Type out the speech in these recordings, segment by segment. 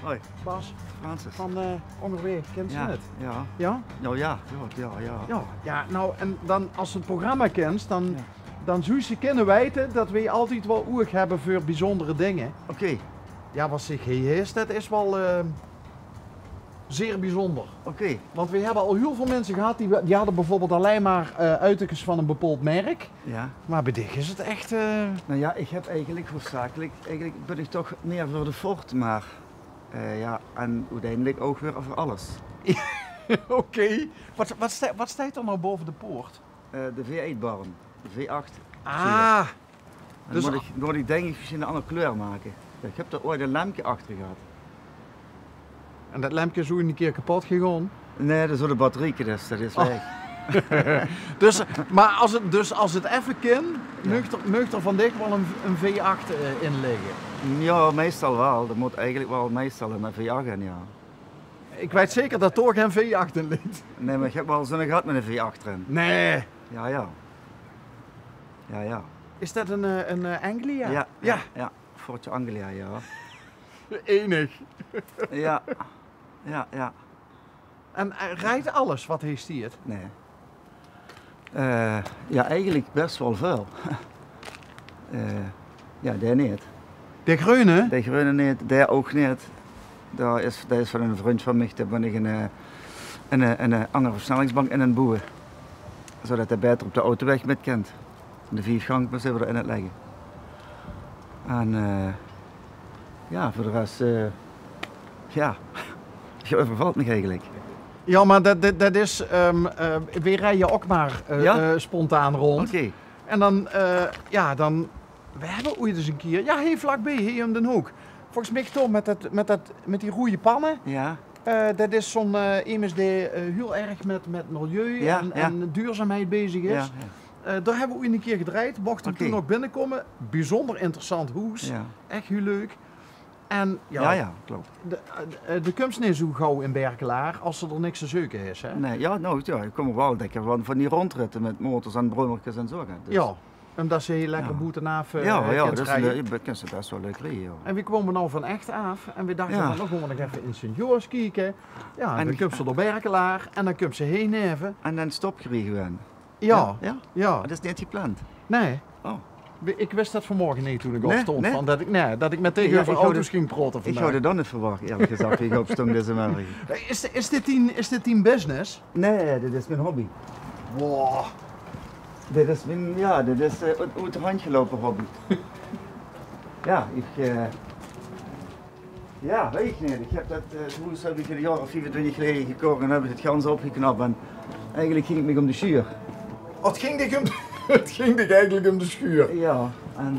Hoi. Bas, Francis. van Ongeveer, kent je Ja, het? ja. Ja? Nou ja, ja. Ja, nou en dan als je het programma kent, dan, Ja. dan zou je kunnen weten dat we altijd wel oog hebben voor bijzondere dingen. Oké, Ja, wat zich hier is, dat is wel zeer bijzonder. oké. Want we hebben al heel veel mensen gehad die hadden bijvoorbeeld alleen maar uittekens van een bepaald merk. Ja. Maar bij dit is het echt... Nou ja, ik heb eigenlijk hoofdzakelijk, eigenlijk ben ik toch meer voor de Ford, maar ja, en uiteindelijk ook weer voor alles. Oké. Wat staat er nou boven de poort? De V8-barn, de V8. Ah, En dus- dan moet ik denk ik misschien een andere kleur maken. Ik heb er ooit een lampje achter gehad. en dat lampje is een keer kapot gegaan. Nee, dat is door de batterieke, dus dat is weg. Maar als het even kan, nuchter van dicht wel een V8 in liggen. Ja, meestal wel. Dat moet eigenlijk wel meestal een V8 in, ja. Ik weet zeker dat er geen V8 in ligt. Nee, maar ik heb wel zo'n gehad met een V8 erin. Nee. Ja, ja. Ja, ja. Is dat een Anglia? Ja. Fortje Anglia, ja. Enig. Ja. Ja. En rijdt alles wat hij stiert? Nee. Ja, eigenlijk best wel veel. Ja, die niet. De groene? Die groene niet, die ook niet. Dat is van een vriend van mij, daar ben ik een andere versnellingsbank in een boer. Zodat hij beter op de autoweg met kent. De 4-gang we erin het leggen. En ja, voor de rest, ja, je overvalt me eigenlijk. Ja, maar dat is, we rijden ook maar Ja? spontaan rond. Oké. En dan, we hebben ooit eens een keer, ja, hier vlakbij, hier om den hoek. Volgens mij toch met die roeie pannen. Ja, Dat is zo'n MSD heel erg met milieu Ja, en duurzaamheid bezig is. ja, Daar hebben we ooit een keer gedraaid, mochten we Oké. toen nog binnenkomen. Bijzonder interessant huis, ja. echt heel leuk. En Ja, klopt. de komst niet zo gauw in Berkelaar als er niks te zoeken is. Hè? Nee, ja, nou, ja, ik kom er wel denken van die rondritten met motors en brommertjes en zo. Hè. Dus, Ja, omdat ze heel lekker Ja. boetenaaf ja, kunt dus rijden. je kunt ze best wel leuk rijden. Ja. En we kwamen nou van echt af en we dachten Ja. van, dan gaan we nog even in Sint-Joris kijken. Ja, en En- dan komt ze door Berkelaar en dan komt ze heen even. En dan stop gewoon. Ja, Ja? ja. Dat is niet gepland. Nee. Oh. Ik wist dat vanmorgen niet toen ik Nee, opstond. nee? Van dat ik met Ja, tegenover ik hou auto's de- ging praten Ik vandaag. zou er dan niet verwachten, eerlijk gezegd, ik opstond deze morgen. Is dit team business? Nee, dit is mijn hobby. Wow. Dit is mijn, ja, dit is uit de handje lopen hobby. Ja, ja, weet ik niet. Ik heb dat, hoe heb ik een jaar of 24 geleden gekocht en heb ik het gans opgeknapt en eigenlijk ging het me om de schuur. Het ging dich het ging dich eigenlijk om de schuur. Ja, en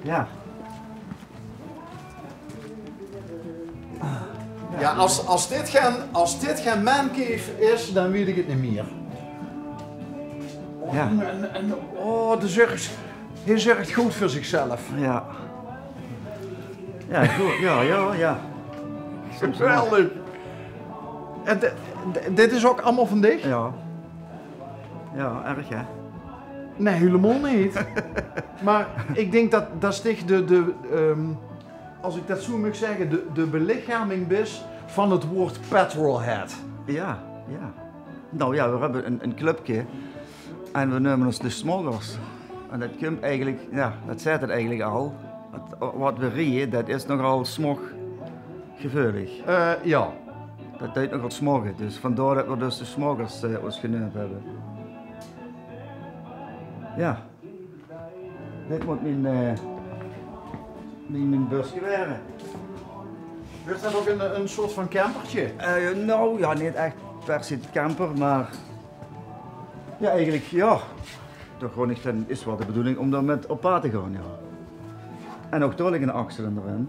ja. Ja, als dit geen mancave is, dan weet ik het niet meer. Ja. Oh, hij zorgt goed voor zichzelf. Ja. Ja, goed, ja. Soms wel. Geweldig. En dit is ook allemaal van dich? Ja. Ja, erg hè. Nee, helemaal niet. Maar ik denk dat is echt als ik dat zo mag zeggen, de belichaming is van het woord petrolhead. Ja. Nou ja, we hebben een clubje en we noemen ons de Smoggers. En dat komt eigenlijk, ja, dat zegt het eigenlijk al. Wat we rijden, dat is nogal smoggevoelig. Ja. Dat duidt nogal smoggen, dus vandaar dat we dus de Smoggers ons genoemd hebben. Ja. Dit moet mijn busje waren. Is dat ook een soort van campertje? Nou ja, niet echt per se camper, maar ja, eigenlijk ja. Toch gewoon echt is wel de bedoeling om daar met op pad te gaan, ja. En ook daar ligt een axel erin.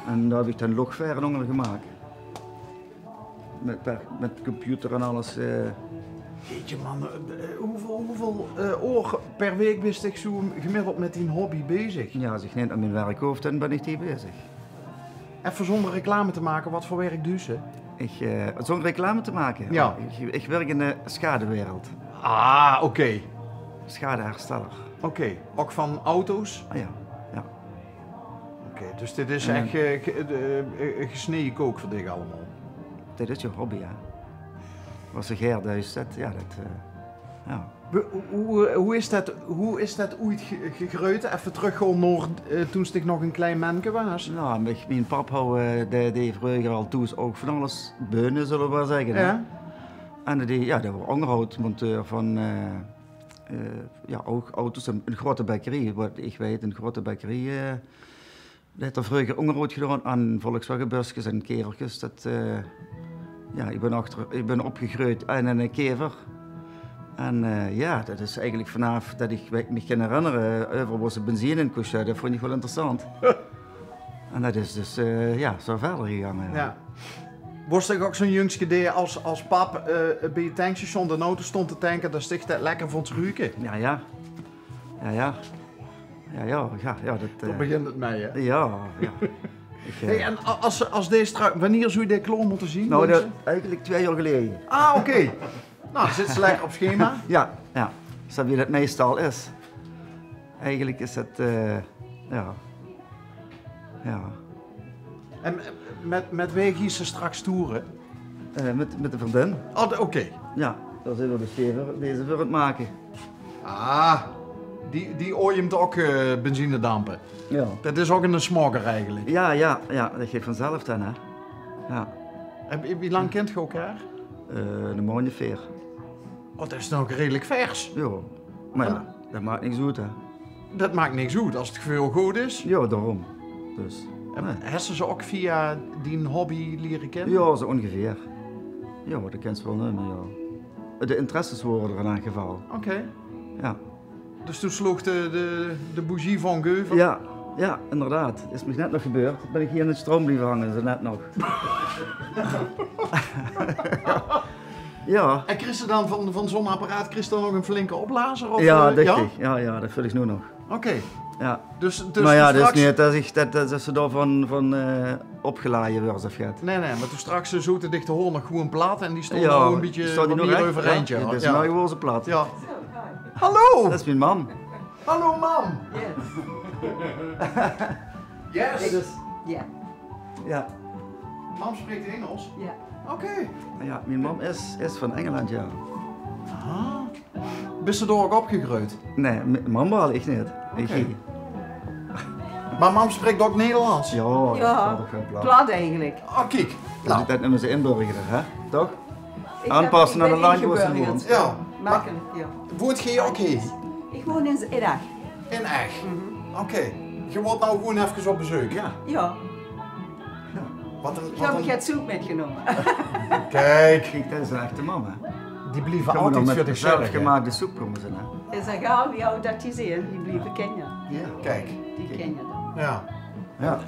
En daar heb ik dan logveren onder gemaakt. Met computer en alles. Jeetje man, hoeveel oor per week wist ik zo gemiddeld met die hobby bezig? Ja, als ik niet aan mijn werk hoef, dan ben ik hier bezig. Even zonder reclame te maken, wat voor werk doe ze? Zonder reclame te maken. Ja. Ik werk in de schadewereld. Ah, oké. Schadehersteller. Oké, ook van auto's? Ah ja. Oké. Oké, dus dit is En echt gesneden kook voor dich allemaal. Dit is je hobby, hè. Als je Geerduis zet, ja, dat... ja. Hoe is dat ooit gegroeid? Even terug gewoon naar toen ik nog een klein manneke was. Nou, mijn pap die vroeger al toe ook van alles beunen, zullen we maar zeggen. Hè? Ja? En die was onderhoudsmonteur van ja, ook auto's, een grote bakkerij. Wat ik weet, een grote bakkerij. Die heeft er vroeger onderhoud gedaan aan Volkswagenbusjes en kevertjes. Ja, ik ben opgegroeid aan een kever. En ja, dat is eigenlijk vanaf dat ik me kan herinneren, over was de benzine in kost, dat vond ik wel interessant. En dat is dus ja, zo verder gegaan. Ja. Was er ook zo'n jongske die als pap bij het tankstation de auto stond te tanken, dat sticht dat lekker vond ruiken? Ja, ja. Ja, ja. Ja, dat... Daar begint het mee, hè? Ja, ja. Hey, en als deze wanneer zou je deze kloon moeten zien? Nou, dat, eigenlijk 2 jaar geleden. Ah, oké. Nou, dan zit ze lekker op schema. Ja, ja. Zo wie dat meestal is. Eigenlijk is het, ja. Ja. En met wie gaan ze straks toeren? Met de vriendin. Oh, oké. Ja, daar zijn we dus deze voor het maken. Ah, die ooiemt ook benzinedampen. Ja. Dat is ook een smogger eigenlijk. Ja, dat geeft vanzelf dan, hè. Ja. Wie lang kent je elkaar? Een mooie veer. Oh, dat is nog redelijk vers. Ja. Maar ja, dat maakt niks uit, hè. Dat maakt niks uit als het gevoel goed is. Ja, daarom. Dus. Nee. Hebben ze ook via die hobby leren kennen? Ja, zo ongeveer. Ja, dat kent ze wel niet, maar ja. De interesses worden er in elk geval. Oké. Ja. Dus toen sloeg de bougie van Geuven? Ja, inderdaad. Is me net nog gebeurd. Dan ben ik hier in het stroom blijven hangen, zo net nog. Ja. En kreeg ze dan van zo'n apparaat kreeg ze dan nog een flinke opblazer? Of, Ja, dacht ik. Ja, dat vul ik nu nog. Oké. Ja. Dus maar ja, straks... dat is niet dat ze daarvan opgeladen wordt of gaat. Nee, maar toen straks zo te dicht te horen nog gewoon plaat en die stond Ja, nou een beetje staat die nog recht? overeindje. Ja, dit is nou gewoon zijn plat. Ja. Hallo! Dat is mijn mam. Hallo, mam! Yes. Yes! Ja. Ja. Mam spreekt Engels? Ja. Oké. Ja, mijn mam is van Engeland, ja. Ah. Ben je er ook opgegroeid? Nee, mam wel, ik niet. Oké. Maar mam spreekt ook Nederlands? Ja, dat Ja, is toch geen plat. plat eigenlijk. Oh, kijk. Nou. Dat noemen ze inburgeren, hè? Toch? Ik Aanpassen ben aan de land waar ze ingeburgerd. woont. Ja. Makkelijk, ja. Woont je ook hier? Ik woon in Irak. In Eg? Oké. Je wordt nou gewoon even op bezoek? Ja. Ja. Wat Ik heb het zoek metgenomen. Kijk. Kijk, dat is een echte mam, hè? Die blieven Komen altijd dan voor met de zelf zelfgemaakte soep komen ze, hè? Is dat gaal wie jou dat die zien? Die blijven kennen. Ja. Kijk. Die ken je dan. Ja. Ja.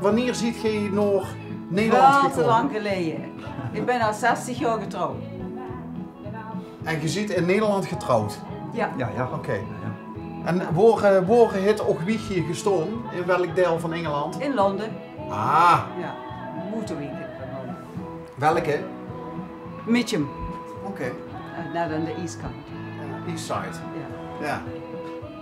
Wanneer ziet je nog Nederland Veel te gekomen? lang geleden. Ik ben al 60 jaar getrouwd. En je ziet in Nederland getrouwd? Ja. Ja. Oké. Ja. En waar het ook wiegje gestolen? In welk deel van Engeland? In Londen. Ah, Ja. Motorwinkel van Londen. welke? Mitcham. Oké. Naar aan de eastkant. East Side. Ja. Ja.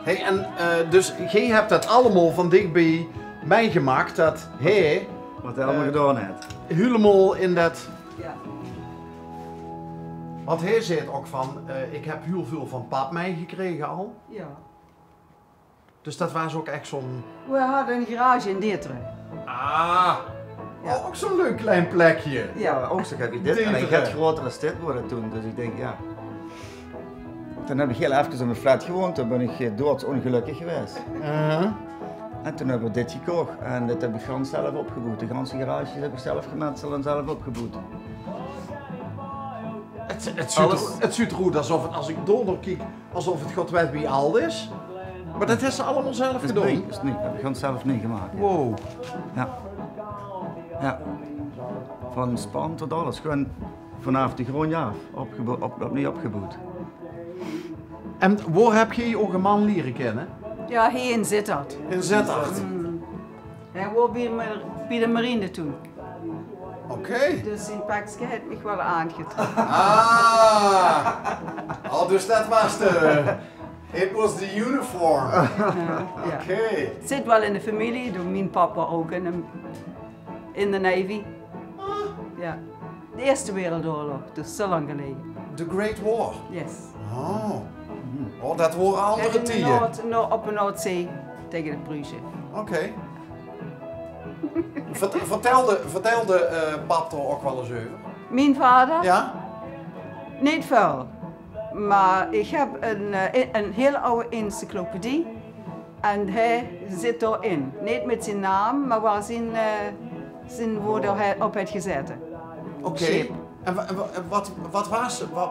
Hey, en dus jij hebt dat allemaal van dichtbij meegemaakt dat hij Wat hij allemaal gedaan heeft. helemaal in dat... Ja. Want hij zegt ook van, ik heb heel veel van pap meegekregen al. Ja. Dus dat was ook echt zo'n... We hadden een garage in Deerteren. Ah, Ja. ook zo'n leuk klein plekje. Ja, ook zo heb je dit. En hij gaat groter als dit worden toen, dus ik denk, ja. Toen heb ik heel even in een flat gewoond, toen ben ik doodsongelukkig geweest. En toen hebben we dit gekocht en dit heb ik gewoon zelf opgebouwd. De ganse garage heb ik zelf gemetseld en zelf opgebouwd. Het ziet er goed alsof het, als ik door kijk, alsof het god weet wie al is. Maar dat heeft ze allemaal zelf Dat is gedaan. niet, dat heb ik gewoon zelf niet gemaakt. Wow. Ja. Ja. Van span tot alles, gewoon vanaf de grond af, opnieuw opgebouwd. En waar heb je je man leren kennen? Ja, hier in Sittard. In Zettert. Hij woonde bij de marine toen. Oké. Dus in Pakske heeft mij wel aangetrokken. Ah. Oh, dus dat was de... It was the uniform. Ja. Oké. Het zit wel in de familie, door mijn papa ook in de Navy. Ja. De Eerste Wereldoorlog, dus zo lang geleden. The Great War. Yes. Oh, dat horen andere In tijden. op de Noordzee tegen de Pruisen. Oké. Vertelde pap er ook wel eens over? Mijn vader? Ja? Niet veel. Maar ik heb een heel oude encyclopedie. En hij zit erin. Niet met zijn naam, maar waar zijn woorden op heeft gezet. Oké. En wat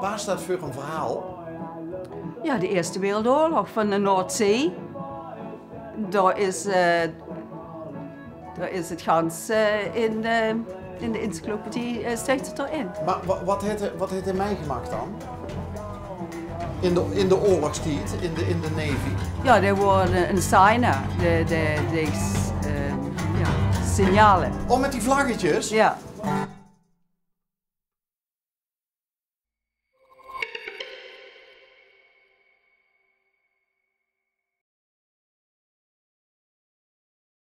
was dat voor een verhaal? Ja, de Eerste Wereldoorlog van de Noordzee. Daar is het gans in de encyclopedie staat het erin. Maar wat heeft hij meegemaakt dan? In de oorlogstijd, in de Navy? Ja, er worden een signer, de signalen. Oh, met die vlaggetjes? Ja.